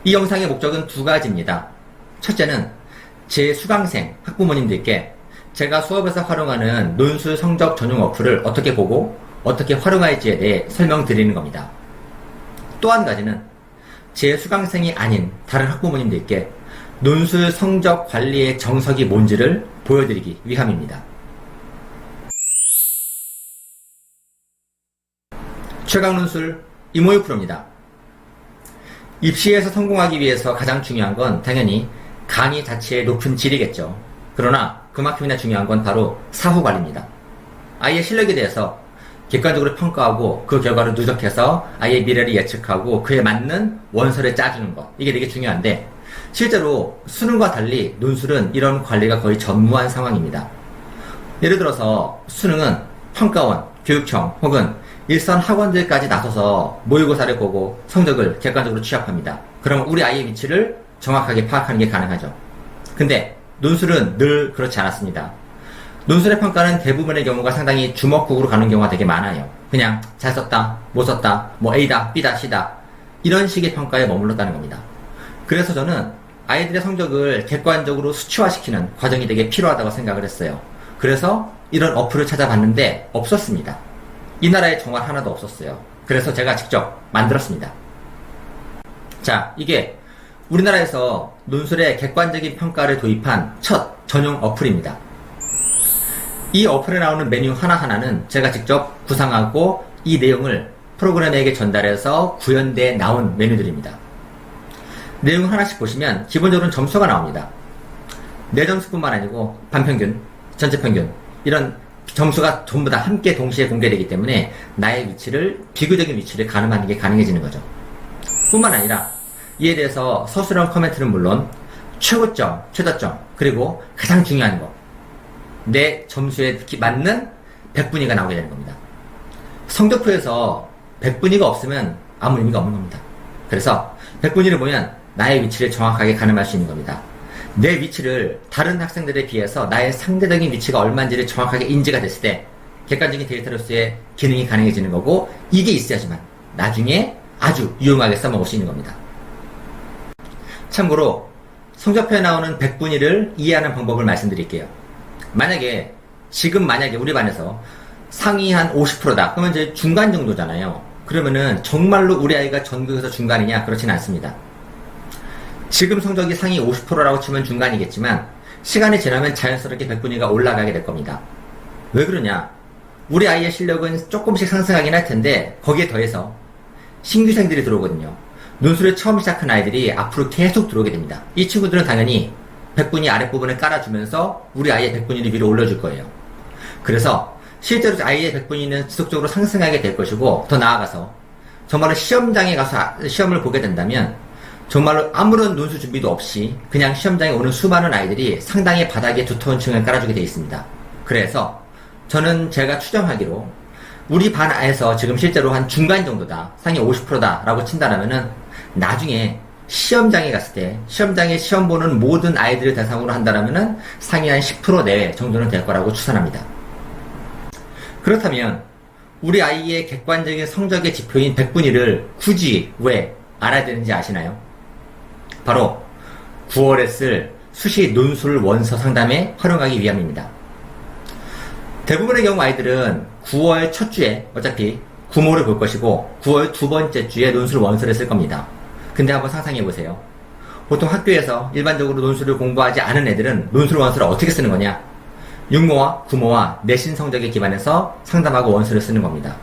이 영상의 목적은 두 가지입니다. 첫째는 제 수강생 학부모님들께 제가 수업에서 활용하는 논술 성적 전용 어플을 어떻게 보고 어떻게 활용할지에 대해 설명드리는 겁니다. 또 한 가지는 제 수강생이 아닌 다른 학부모님들께 논술 성적 관리의 정석이 뭔지를 보여드리기 위함입니다. 최강 논술 이모유 프로입니다. 입시에서 성공하기 위해서 가장 중요한 건 당연히 강의 자체의 높은 질이겠죠. 그러나 그만큼이나 중요한 건 바로 사후 관리입니다. 아이의 실력에 대해서 객관적으로 평가하고 그 결과를 누적해서 아이의 미래를 예측하고 그에 맞는 원서를 짜주는 것. 이게 되게 중요한데 실제로 수능과 달리 논술은 이런 관리가 거의 전무한 상황입니다. 예를 들어서 수능은 평가원, 교육청 혹은 일선 학원들까지 나서서 모의고사를 보고 성적을 객관적으로 취합합니다. 그럼 우리 아이의 위치를 정확하게 파악하는 게 가능하죠. 근데 논술은 늘 그렇지 않았습니다. 논술의 평가는 대부분의 경우가 상당히 주먹국으로 가는 경우가 되게 많아요. 그냥 잘 썼다, 못 썼다, 뭐 A다, B다, C다 이런 식의 평가에 머물렀다는 겁니다. 그래서 저는 아이들의 성적을 객관적으로 수치화시키는 과정이 되게 필요하다고 생각을 했어요. 그래서 이런 어플을 찾아봤는데 없었습니다. 이 나라에 정말 하나도 없었어요. 그래서 제가 직접 만들었습니다. 자, 이게 우리나라에서 논술의 객관적인 평가를 도입한 첫 전용 어플입니다. 이 어플에 나오는 메뉴 하나하나는 제가 직접 구상하고 이 내용을 프로그램에게 전달해서 구현되어 나온 메뉴들입니다. 내용 하나씩 보시면 기본적으로는 점수가 나옵니다. 내 점수뿐만 아니고 반평균, 전체평균 이런 점수가 전부 다 함께 동시에 공개되기 때문에 나의 위치를, 비교적인 위치를 가늠하는 게 가능해지는 거죠. 뿐만 아니라 이에 대해서 서술형 코멘트는 물론 최고점, 최저점, 그리고 가장 중요한 거 내 점수에 맞는 백분위가 나오게 되는 겁니다. 성적표에서 백분위가 없으면 아무 의미가 없는 겁니다. 그래서 백분위를 보면 나의 위치를 정확하게 가늠할 수 있는 겁니다. 내 위치를 다른 학생들에 비해서 나의 상대적인 위치가 얼마인지를 정확하게 인지가 됐을 때 객관적인 데이터로서의 기능이 가능해지는 거고 이게 있어야지만 나중에 아주 유용하게 써먹을 수 있는 겁니다. 참고로 성적표에 나오는 백분위를 이해하는 방법을 말씀드릴게요. 지금 만약에 우리 반에서 상위 한 50%다. 그러면 이제 중간 정도잖아요. 그러면은 정말로 우리 아이가 전국에서 중간이냐? 그렇진 않습니다. 지금 성적이 상위 50%라고 치면 중간이겠지만 시간이 지나면 자연스럽게 백분위가 올라가게 될 겁니다. 왜 그러냐? 우리 아이의 실력은 조금씩 상승하긴 할 텐데 거기에 더해서 신규생들이 들어오거든요. 논술을 처음 시작한 아이들이 앞으로 계속 들어오게 됩니다. 이 친구들은 당연히 백분위 아랫부분을 깔아주면서 우리 아이의 백분위를 위로 올려줄 거예요. 그래서 실제로 아이의 백분위는 지속적으로 상승하게 될 것이고 더 나아가서 정말로 시험장에 가서 시험을 보게 된다면 정말로 아무런 논술 준비도 없이 그냥 시험장에 오는 수많은 아이들이 상당히 바닥에 두터운 층을 깔아주게 되어 있습니다. 그래서 저는 제가 추정하기로 우리 반 안에서 지금 실제로 한 중간 정도다, 상위 50%다 라고 친다라면은 나중에 시험장에 갔을 때 시험장에 시험 보는 모든 아이들을 대상으로 한다라면은 상위 한 10% 내외 정도는 될 거라고 추산합니다. 그렇다면 우리 아이의 객관적인 성적의 지표인 백분위를 굳이 왜 알아야 되는지 아시나요? 바로 9월에 쓸 수시 논술 원서 상담에 활용하기 위함입니다. 대부분의 경우 아이들은 9월 첫 주에 어차피 구모를 볼 것이고 9월 두 번째 주에 논술 원서를 쓸 겁니다. 근데 한번 상상해 보세요. 보통 학교에서 일반적으로 논술을 공부하지 않은 애들은 논술 원서를 어떻게 쓰는 거냐? 육모와 구모와 내신 성적에 기반해서 상담하고 원서를 쓰는 겁니다.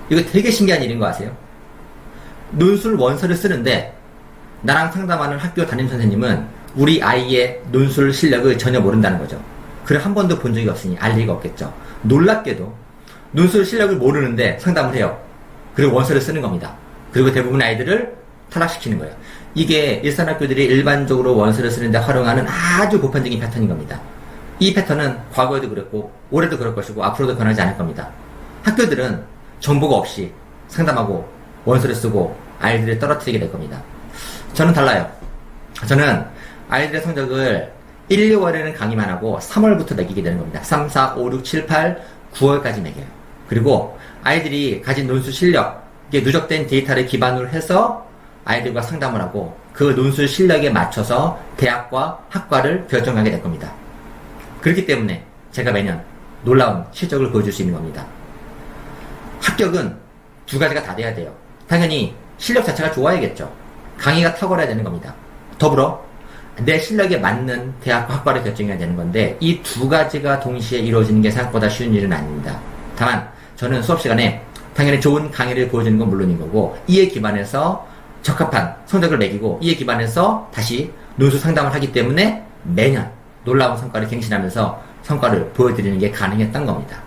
이거 되게 신기한 일인 거 아세요? 논술 원서를 쓰는데 나랑 상담하는 학교 담임선생님은 우리 아이의 논술 실력을 전혀 모른다는 거죠. 그걸 한 번도 본 적이 없으니 알 리가 없겠죠. 놀랍게도 논술 실력을 모르는데 상담을 해요. 그리고 원서를 쓰는 겁니다. 그리고 대부분 아이들을 탈락시키는 거예요. 이게 일산학교들이 일반적으로 원서를 쓰는데 활용하는 아주 보편적인 패턴인 겁니다. 이 패턴은 과거에도 그랬고 올해도 그럴 것이고 앞으로도 변하지 않을 겁니다. 학교들은 정보가 없이 상담하고 원서를 쓰고 아이들을 떨어뜨리게 될 겁니다. 저는 달라요. 저는 아이들의 성적을 1, 2월에는 강의만 하고 3월부터 매기게 되는 겁니다. 3, 4, 5, 6, 7, 8, 9월까지 매겨요. 그리고 아이들이 가진 논술 실력, 이게 누적된 데이터를 기반으로 해서 아이들과 상담을 하고 그 논술 실력에 맞춰서 대학과 학과를 결정하게 될 겁니다. 그렇기 때문에 제가 매년 놀라운 실적을 보여줄 수 있는 겁니다. 합격은 두 가지가 다 돼야 돼요. 당연히 실력 자체가 좋아야겠죠. 강의가 탁월해야 되는 겁니다. 더불어 내 실력에 맞는 대학과 학과를 결정해야 되는 건데 이 두 가지가 동시에 이루어지는 게 생각보다 쉬운 일은 아닙니다. 다만 저는 수업 시간에 당연히 좋은 강의를 보여주는 건 물론인 거고 이에 기반해서 적합한 성적을 매기고 이에 기반해서 다시 논술 상담을 하기 때문에 매년 놀라운 성과를 갱신하면서 성과를 보여드리는 게 가능했던 겁니다.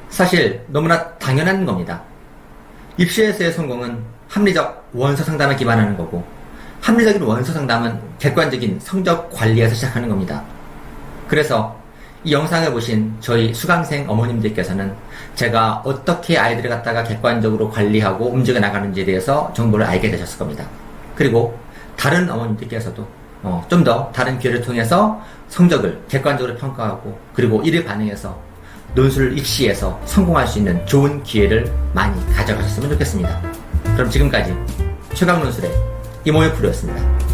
사실 너무나 당연한 겁니다. 입시에서의 성공은 합리적 원서 상담에 기반하는 거고 합리적인 원서 상담은 객관적인 성적 관리에서 시작하는 겁니다. 그래서 이 영상을 보신 저희 수강생 어머님들께서는 제가 어떻게 아이들을 갖다가 객관적으로 관리하고 움직여 나가는지에 대해서 정보를 알게 되셨을 겁니다. 그리고 다른 어머님들께서도 좀 더 다른 기회를 통해서 성적을 객관적으로 평가하고 그리고 이를 반영해서 논술 입시에서 성공할 수 있는 좋은 기회를 많이 가져가셨으면 좋겠습니다. 그럼 지금까지 최강논술의 이모의 프로였습니다.